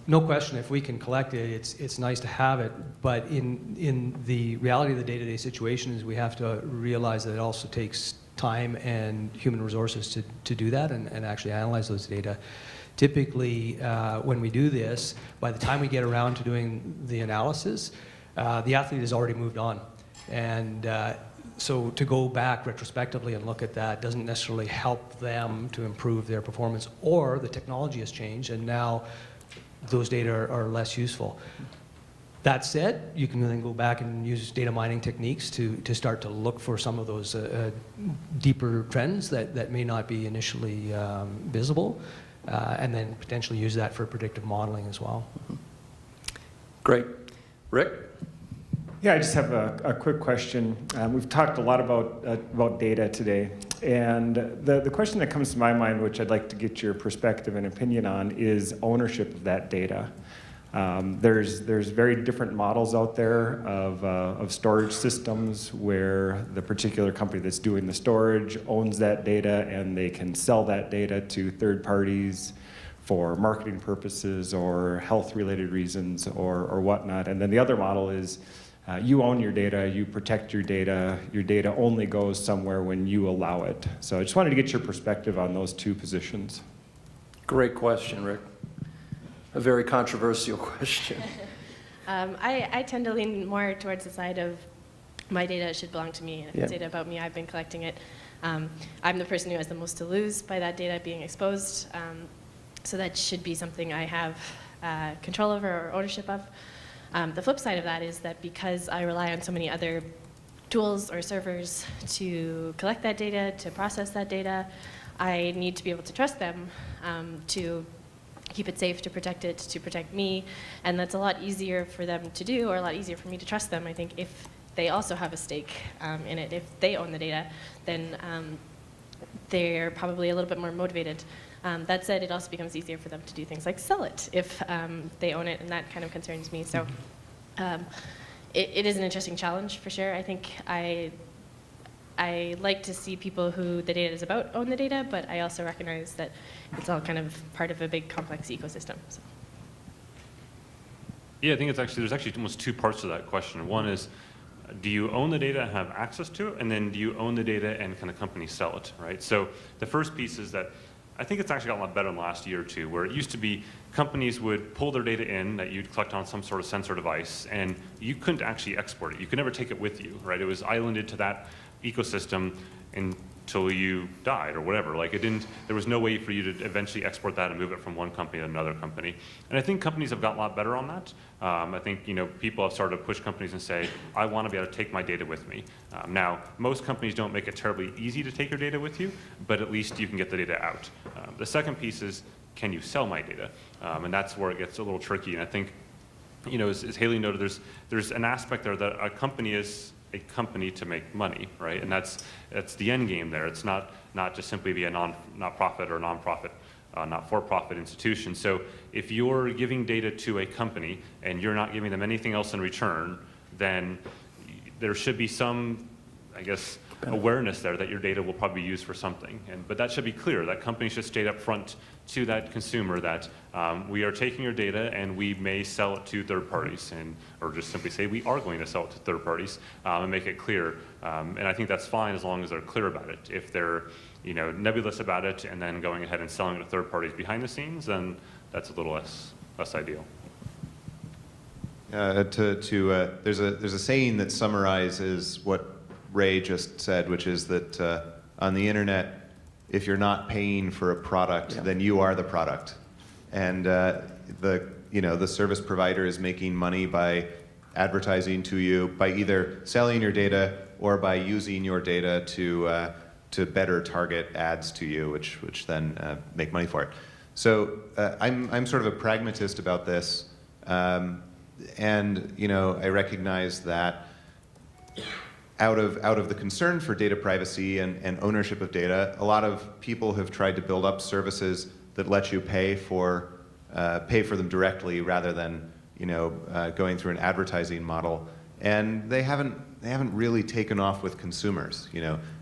No question, if we can collect it, it's nice to have it, but in the reality of the day-to-day situation is we have to realize that it also takes time and human resources to do that and actually analyze those data. Typically, when we do this, by the time we get around to doing the analysis, the athlete has already moved on. And so to go back retrospectively and look at that doesn't necessarily help them to improve their performance, or the technology has changed and now those data are less useful. That said, you can then go back and use data mining techniques to start to look for some of those deeper trends that may not be initially visible, and then potentially use that for predictive modeling as well. Great. Rick? Yeah, I just have a quick question. We've talked a lot about data today, and the question that comes to my mind, which I'd like to get your perspective and opinion on, is ownership of that data. There's very different models out there of storage systems where the particular company that's doing the storage owns that data, and they can sell that data to third parties for marketing purposes or health-related reasons or whatnot. And then the other model is you own your data, you protect your data only goes somewhere when you allow it. So I just wanted to get your perspective on those two positions. Great question, Rick. A very controversial question. I tend to lean more towards the side of my data should belong to me. And if it's data about me, I've been collecting it. I'm the person who has the most to lose by that data being exposed. So that should be something I have control over or ownership of. The flip side of that is that because I rely on so many other tools or servers to collect that data, to process that data, I need to be able to trust them to keep it safe, to protect me. And that's a lot easier for them to do, or a lot easier for me to trust them, I think, if they also have a stake in it. If they own the data, then they're probably a little bit more motivated. That said, it also becomes easier for them to do things like sell it if they own it, and that kind of concerns me. So it is an interesting challenge for sure. I think I like to see people who the data is about own the data, but I also recognize that it's all kind of part of a big complex ecosystem. So. Yeah, I think there's actually almost 2 parts to that question. One is, do you own the data and have access to it? And then do you own the data and can the company sell it, right? So the first piece is that I think it's actually gotten a lot better in the last year or two, where it used to be companies would pull their data in that you'd collect on some sort of sensor device, and you couldn't actually export it. You could never take it with you, right? It was islanded to that ecosystem until you died or whatever. Like there was no way for you to eventually export that and move it from one company to another company. And I think companies have gotten a lot better on that. I think people have started to push companies and say, I want to be able to take my data with me. Now, most companies don't make it terribly easy to take your data with you, but at least you can get the data out. The second piece is, can you sell my data? And that's where it gets a little tricky. And I think, as Haley noted, there's an aspect there that a company is a company to make money, right? And that's the end game there. It's not just simply be a not-profit or non-profit, not-for-profit institution. So if you're giving data to a company and you're not giving them anything else in return, then there should be some, I guess, awareness there that your data will probably be used for something. But that should be clear. That company should state up front to that consumer that we are taking your data and we may sell it to third parties, or just simply say we are going to sell it to third parties and make it clear. And I think that's fine as long as they're clear about it. If they're nebulous about it and then going ahead and selling it to third parties behind the scenes, then that's a little less ideal. There's a saying that summarizes what Ray just said, which is that on the internet, if you're not paying for a product, then you are the product. And the service provider is making money by advertising to you, by either selling your data or by using your data to better target ads to you, which then make money for it. So I'm sort of a pragmatist about this, and I recognize that out of the concern for data privacy and ownership of data, a lot of people have tried to build up services that let you pay for them directly rather than going through an advertising model, and they haven't really taken off with consumers.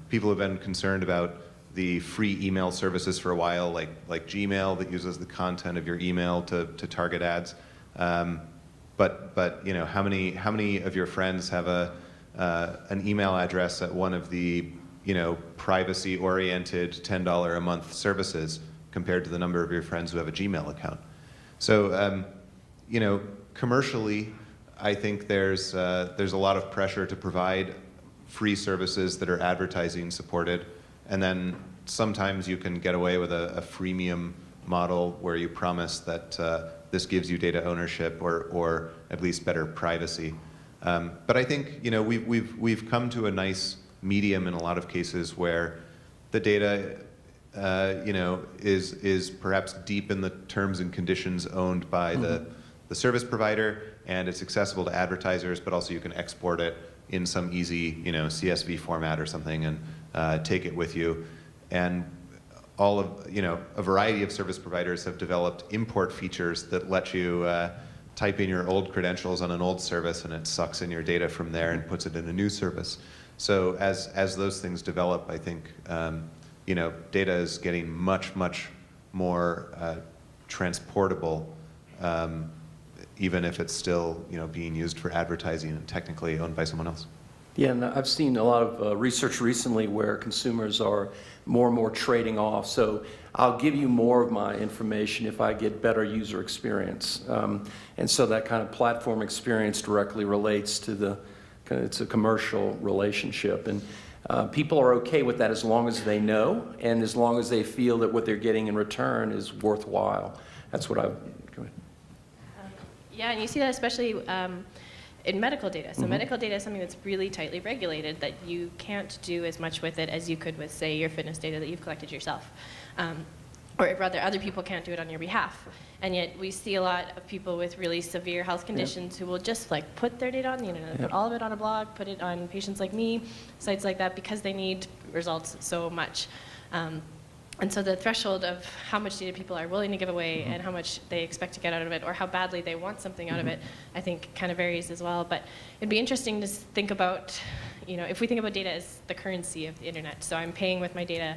People have been concerned about the free email services for a while, like Gmail, that uses the content of your email to target ads. But how many of your friends have an email address at one of the privacy-oriented $10 a month services compared to the number of your friends who have a Gmail account? So commercially, I think there's a lot of pressure to provide free services that are advertising supported, and then sometimes you can get away with a freemium model where you promise that this gives you data ownership or at least better privacy. But I think we've come to a nice medium in a lot of cases where the data is perhaps deep in the terms and conditions owned by the service provider, and it's accessible to advertisers, but also you can export it in some easy CSV format or something and take it with you. And a variety of service providers have developed import features that let you type in your old credentials on an old service, and it sucks in your data from there and puts it in a new service. So as those things develop, I think data is getting much more transportable, even if it's still being used for advertising and technically owned by someone else. Yeah, and I've seen a lot of research recently where consumers are more and more trading off. So I'll give you more of my information if I get better user experience. And so that kind of platform experience directly relates to it's a commercial relationship. And people are okay with that as long as they know and as long as they feel that what they're getting in return is worthwhile. That's what I've... Go ahead. Yeah, and you see that especially in medical data. So medical data is something that's really tightly regulated, that you can't do as much with it as you could with, say, your fitness data that you've collected yourself. Or rather, other people can't do it on your behalf. And yet we see a lot of people with really severe health conditions who will just put their data on the internet, put all of it on a blog, put it on Patients Like Me, sites like that, because they need results so much. And so the threshold of how much data people are willing to give away and how much they expect to get out of it, or how badly they want something out of it, I think kind of varies as well. But it'd be interesting to think about, if we think about data as the currency of the internet, so I'm paying with my data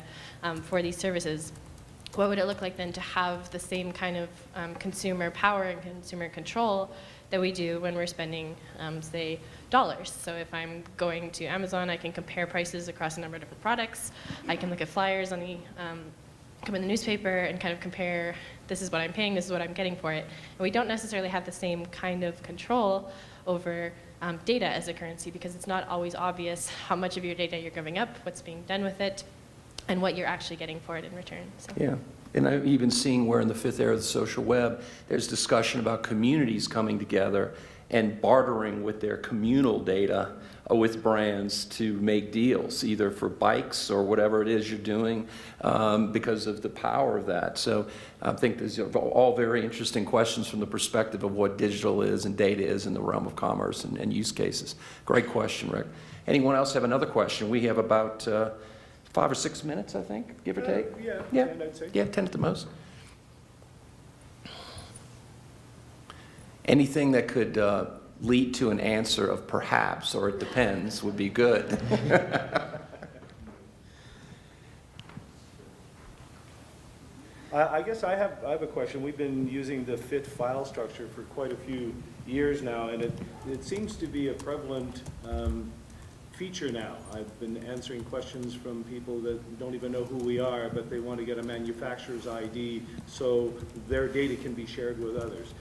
for these services, what would it look like then to have the same kind of consumer power and consumer control that we do when we're spending, say, dollars? So if I'm going to Amazon, I can compare prices across a number of different products. I can look at flyers on the come in the newspaper and kind of compare, this is what I'm paying, this is what I'm getting for it. And we don't necessarily have the same kind of control over data as a currency, because it's not always obvious how much of your data you're giving up, what's being done with it, and what you're actually getting for it in return. So. Yeah, and I'm even seeing where in the fifth era of the social web, there's discussion about communities coming together and bartering with their communal data with brands to make deals, either for bikes or whatever it is you're doing, because of the power of that. So I think these are all very interesting questions from the perspective of what digital is and data is in the realm of commerce and use cases. Great question, Rick. Anyone else have another question? We have about 5 or 6 minutes, I think, give or take. Yeah, 10, I'd say. Yeah, 10 at the most. Anything that could lead to an answer of perhaps or it depends would be good. I guess I have a question. We've been using the FIT file structure for quite a few years now, and it seems to be a prevalent feature now. I've been answering questions from people that don't even know who we are, but they want to get a manufacturer's ID so their data can be shared with others.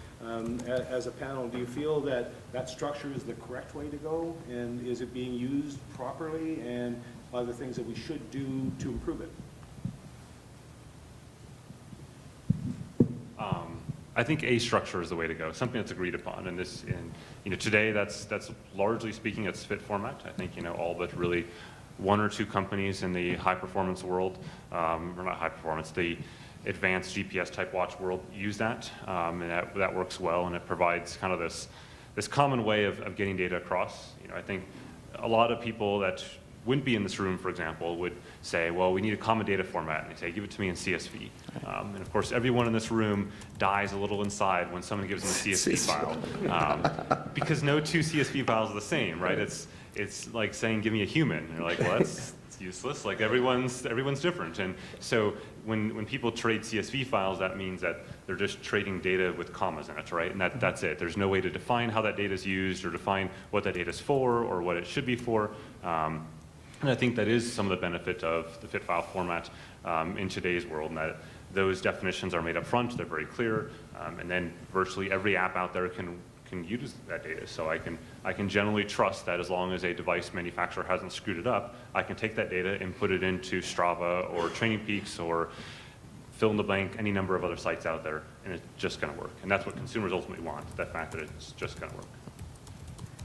As a panel, do you feel that that structure is the correct way to go, and is it being used properly, and are there things that we should do to improve it? I think a structure is the way to go, something that's agreed upon. And today, that's largely speaking, it's FIT format. I think all but really one or two companies in the high performance world, or not high performance, the advanced GPS type watch world use that, and that works well, and it provides kind of this common way of getting data across. You know, I think a lot of people that wouldn't be in this room, for example, would say, well, we need a common data format, and they say, give it to me in CSV. And of course, everyone in this room dies a little inside when someone gives them a CSV file, because no two CSV files are the same, right? It's like saying, give me a human. And you're like, well, that's useless. Like everyone's different. And so when people trade CSV files, that means that they're just trading data with commas in it, right? And that's it. There's no way to define how that data is used or define what that data is for or what it should be for. And I think that is some of the benefit of the fit file format in today's world, and that those definitions are made up front, they're very clear, and then virtually every app out there can use that data. So I can generally trust that as long as a device manufacturer hasn't screwed it up, I can take that data and put it into Strava or Training Peaks or fill in the blank, any number of other sites out there, and it's just going to work. And that's what consumers ultimately want, that fact that it's just going to work.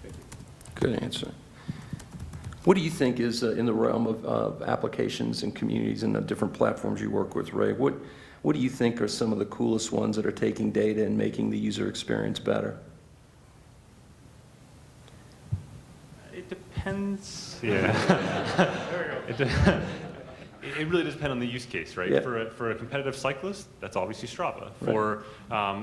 Thank you. Good answer. What do you think is in the realm of applications and communities and the different platforms you work with, Ray? What do you think are some of the coolest ones that are taking data and making the user experience better? It depends. Yeah. It really does depend on the use case, right? Yeah. For a competitive cyclist, that's obviously Strava. For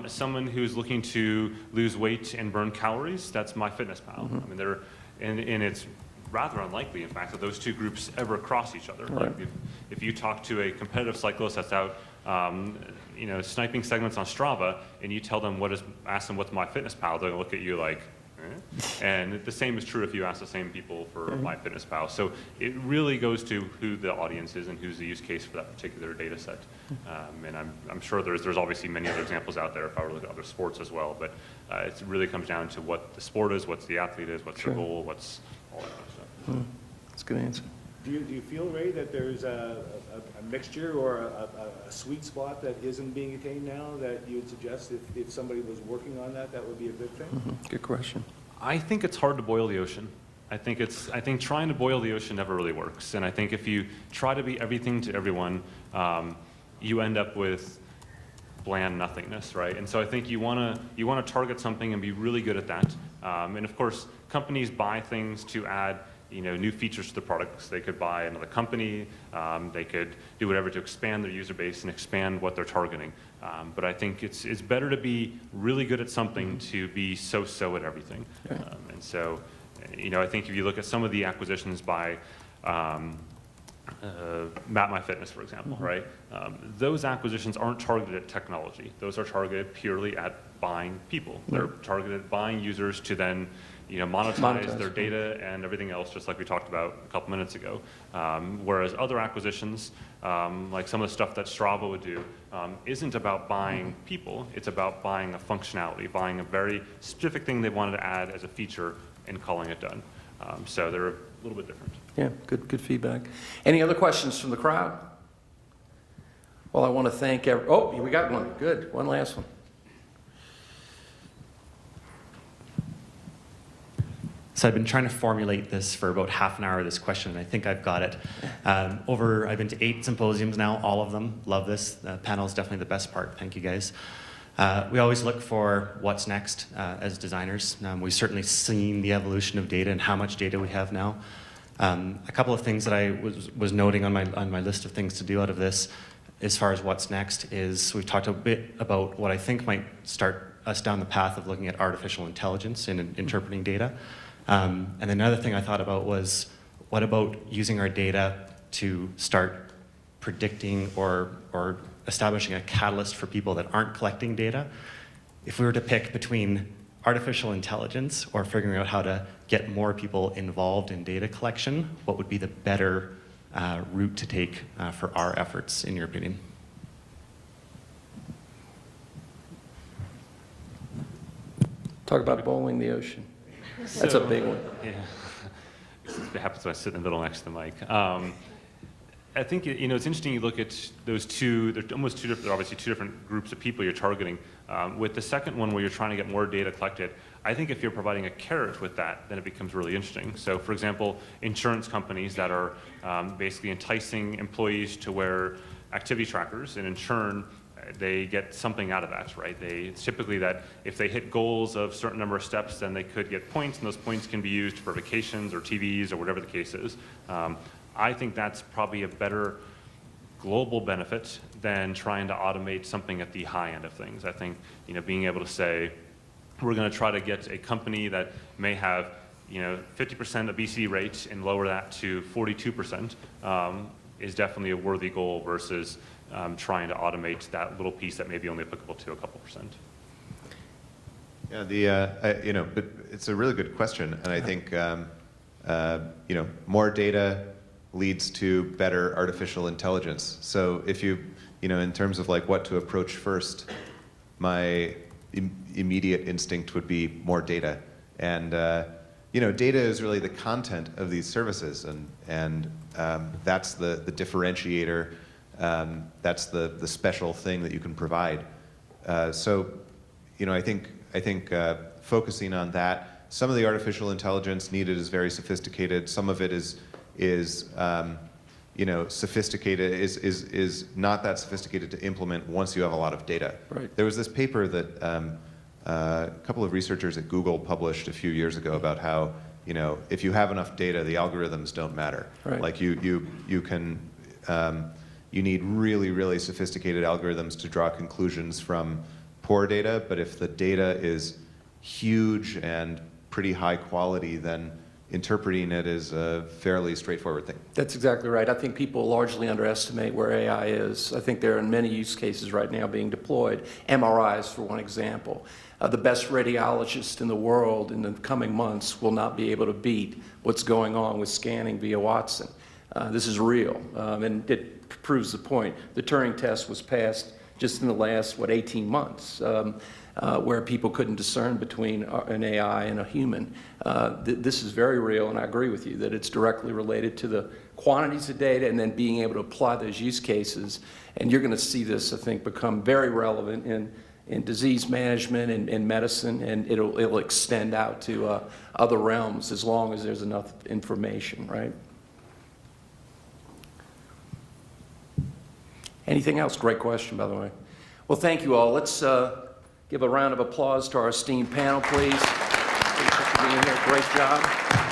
someone who's looking to lose weight and burn calories, that's MyFitnessPal. I mean, and it's rather unlikely, in fact, that those two groups ever cross each other. Right. Like if you talk to a competitive cyclist that's out, sniping segments on Strava, and you tell them ask them what's MyFitnessPal, they're gonna look at you like, eh? And the same is true if you ask the same people for MyFitnessPal. So it really goes to who the audience is and who's the use case for that particular data set. And I'm sure there's obviously many other examples out there if I were to look at other sports as well, but it really comes down to what the sport is, what the athlete is, what's their goal, what's all that kind of stuff. That's a good answer. Do you feel, Ray, that there's a mixture or a sweet spot that isn't being attained now that you would suggest if somebody was working on that would be a good thing? Good question. I think it's hard to boil the ocean. I think trying to boil the ocean never really works. And I think if you try to be everything to everyone, you end up with bland nothingness, right? And so I think you want to target something and be really good at that. And of course, companies buy things to add new features to the products. They could buy another company. They could do whatever to expand their user base and expand what they're targeting. But I think it's better to be really good at something to be so-so at everything. Right. And so, I think if you look at some of the acquisitions by MapMyFitness, for example, right? Those acquisitions aren't targeted at technology. Those are targeted purely at buying people. They're targeted at buying users to then monetize their data and everything else, just like we talked about a couple minutes ago. Whereas other acquisitions, like some of the stuff that Strava would do, isn't about buying people. It's about buying a functionality, buying a very specific thing they wanted to add as a feature and calling it done. So they're a little bit different. Yeah, good feedback. Any other questions from the crowd? Well, I want to thank we got one. Good. One last one. So I've been trying to formulate this for about half an hour, this question, and I think I've got it. I've been to 8 symposiums now, all of them. Love this. The panel is definitely the best part. Thank you, guys. We always look for what's next as designers. We've certainly seen the evolution of data and how much data we have now. A couple of things that I was noting on my list of things to do out of this, as far as what's next, is we've talked a bit about what I think might start us down the path of looking at artificial intelligence in interpreting data. And another thing I thought about was, what about using our data to start predicting or establishing a catalyst for people that aren't collecting data? If we were to pick between artificial intelligence or figuring out how to get more people involved in data collection, what would be the better route to take for our efforts, in your opinion? Talk about boiling the ocean. That's a big one. Yeah. It happens when I sit in the middle next to the mic. I think it's interesting. You look at those two. They're almost two different. They're obviously two different groups of people you're targeting. With the second one, where you're trying to get more data collected, I think if you're providing a carrot with that, then it becomes really interesting. So for example, insurance companies that are basically enticing employees to wear activity trackers, and in turn, they get something out of that, right? It's typically that if they hit goals of a certain number of steps, then they could get points, and those points can be used for vacations or TVs or whatever the case is. I think that's probably a better global benefit than trying to automate something at the high end of things. I think, being able to say, we're going to try to get a company that may have, 50% obesity rate and lower that to 42% is definitely a worthy goal versus trying to automate that little piece that may be only applicable to a couple percent. Yeah, but it's a really good question, and I think more data leads to better artificial intelligence. So if in terms of like what to approach first, my immediate instinct would be more data, and data is really the content of these services, and that's the differentiator. That's the special thing that you can provide. So, I think focusing on that. Some of the artificial intelligence needed is very sophisticated. Some of it is sophisticated, is not that sophisticated to implement once you have a lot of data. Right. There was this paper that a couple of researchers at Google published a few years ago about how, if you have enough data, the algorithms don't matter. Right. Like you need really, really sophisticated algorithms to draw conclusions from poor data, but if the data is huge and pretty high quality, then interpreting it is a fairly straightforward thing. That's exactly right. I think people largely underestimate where AI is. I think there are many use cases right now being deployed. MRIs, for one example. The best radiologist in the world in the coming months will not be able to beat what's going on with scanning via Watson. This is real, and it proves the point. The Turing test was passed just in the last, 18 months, where people couldn't discern between an AI and a human. This is very real, and I agree with you that it's directly related to the quantities of data and then being able to apply those use cases. And you're going to see this, I think, become very relevant in disease management and in medicine, and it'll extend out to other realms as long as there's enough information, right? Anything else? Great question, by the way. Well, thank you all. Let's give a round of applause to our esteemed panel, please. Thanks for being here. Great job.